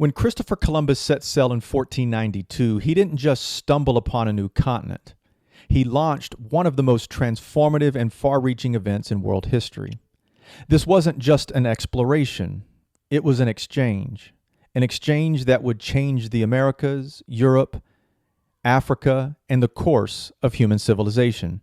When Christopher Columbus set sail in 1492, he didn't just stumble upon a new continent. He launched one of the most transformative and far-reaching events in world history. This wasn't just an exploration, it was an exchange that would change the Americas, Europe, Africa, and the course of human civilization.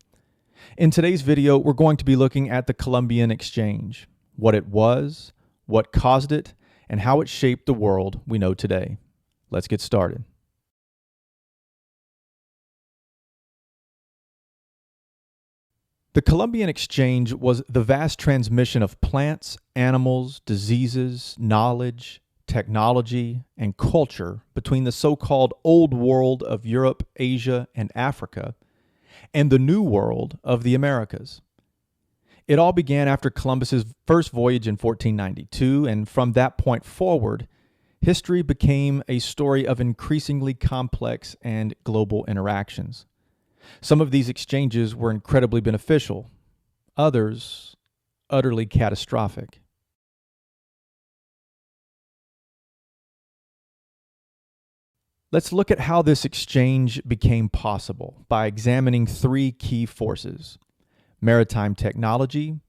In today's video, we're going to be looking at the Columbian Exchange, what it was, what caused it, and how it shaped the world we know today. Let's get started. The Columbian Exchange was the vast transmission of plants, animals, diseases, knowledge, technology, and culture between the so-called Old World of Europe, Asia, and Africa, and the New World of the Americas. It all began after Columbus's first voyage in 1492, and from that point forward, history became a story of increasingly complex and global interactions. Some of these exchanges were incredibly beneficial, others utterly catastrophic. Let's look at how this exchange became possible by examining three key forces: maritime technology,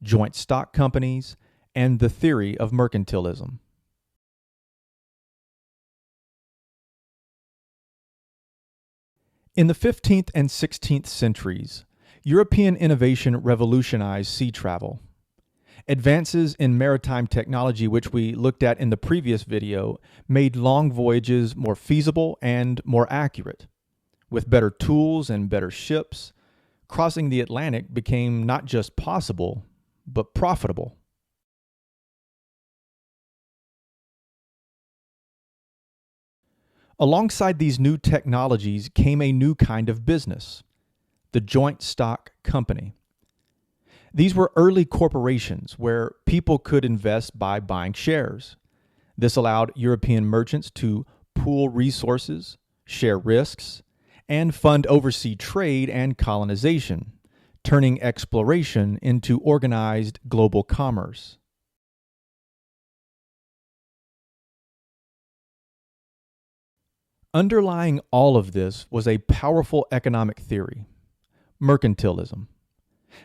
joint stock companies, and the theory of mercantilism. In the 15th and 16th centuries, European innovation revolutionized sea travel. Advances in maritime technology, which we looked at in the previous video, made long voyages more feasible and more accurate. With better tools and better ships, crossing the Atlantic became not just possible, but profitable. Alongside these new technologies came a new kind of business, the joint stock company. These were early corporations where people could invest by buying shares. This allowed European merchants to pool resources, share risks, and fund overseas trade and colonization, turning exploration into organized global commerce. Underlying all of this was a powerful economic theory, mercantilism.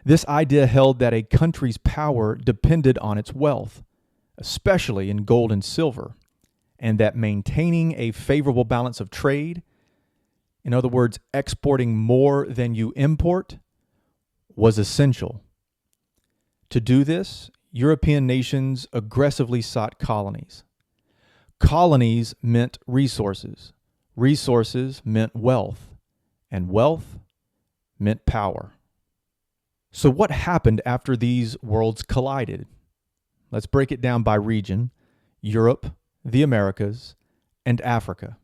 This idea held that a country's power depended on its wealth, especially in gold and silver, and that maintaining a favorable balance of trade, in other words, exporting more than you import, was essential. To do this, European nations aggressively sought colonies. Colonies meant resources. Resources meant wealth, and wealth meant power. So what happened after these worlds collided? Let's break it down by region: Europe, the Americas, and Africa.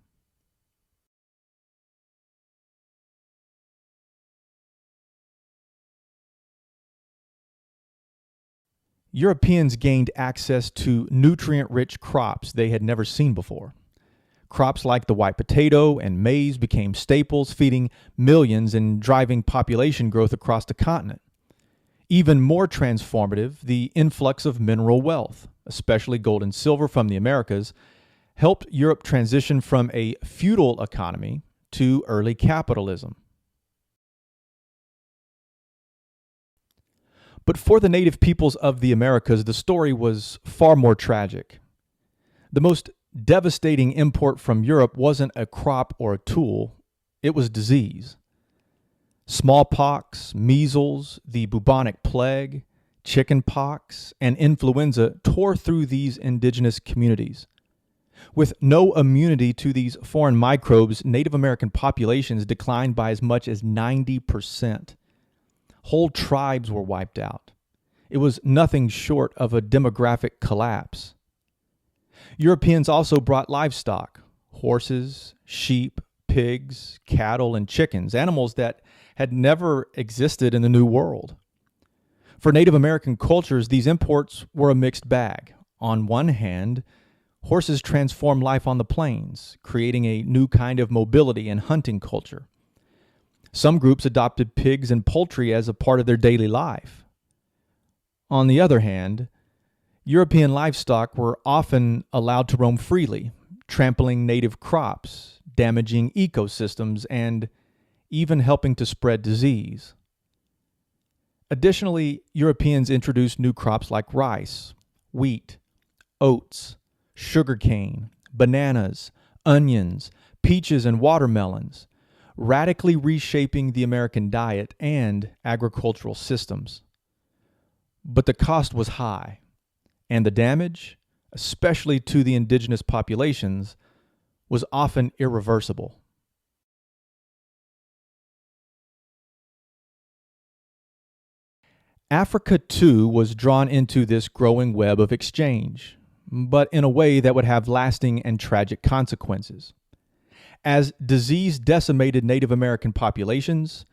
Europeans gained access to nutrient-rich crops they had never seen before. Crops like the white potato and maize became staples, feeding millions and driving population growth across the continent. Even more transformative, the influx of mineral wealth, especially gold and silver from the Americas, helped Europe transition from a feudal economy to early capitalism. But for the native peoples of the Americas, the story was far more tragic. The most devastating import from Europe wasn't a crop or a tool, it was disease. Smallpox, measles, the bubonic plague, chickenpox, and influenza tore through these indigenous communities. With no immunity to these foreign microbes, Native American populations declined by as much as 90%. Whole tribes were wiped out. It was nothing short of a demographic collapse. Europeans also brought livestock: horses, sheep, pigs, cattle, and chickens, animals that had never existed in the New World. For Native American cultures, these imports were a mixed bag. On one hand, horses transformed life on the plains, creating a new kind of mobility and hunting culture. Some groups adopted pigs and poultry as a part of their daily life. On the other hand, European livestock were often allowed to roam freely, trampling native crops, damaging ecosystems, and even helping to spread disease. Additionally, Europeans introduced new crops like rice, wheat, oats, sugarcane, bananas, onions, peaches, and watermelons, radically reshaping the American diet and agricultural systems. But the cost was high, and the damage, especially to the indigenous populations, was often irreversible. Africa, too, was drawn into this growing web of exchange, but in a way that would have lasting and tragic consequences. As disease decimated Native American populations,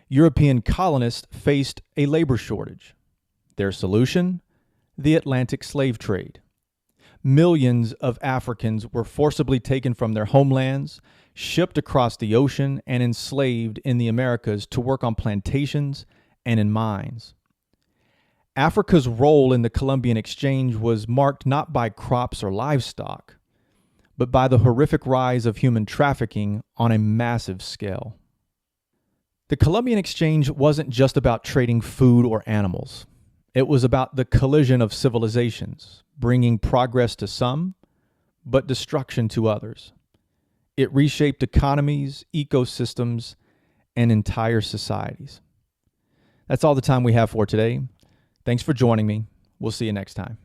European colonists faced a labor shortage. Their solution? The Atlantic slave trade. Millions of Africans were forcibly taken from their homelands, shipped across the ocean, and enslaved in the Americas to work on plantations and in mines. Africa's role in the Columbian exchange was marked not by crops or livestock, but by the horrific rise of human trafficking on a massive scale. The Columbian exchange wasn't just about trading food or animals. It was about the collision of civilizations, bringing progress to some, but destruction to others. It reshaped economies, ecosystems, and entire societies. That's all the time we have for today. Thanks for joining me. We'll see you next time.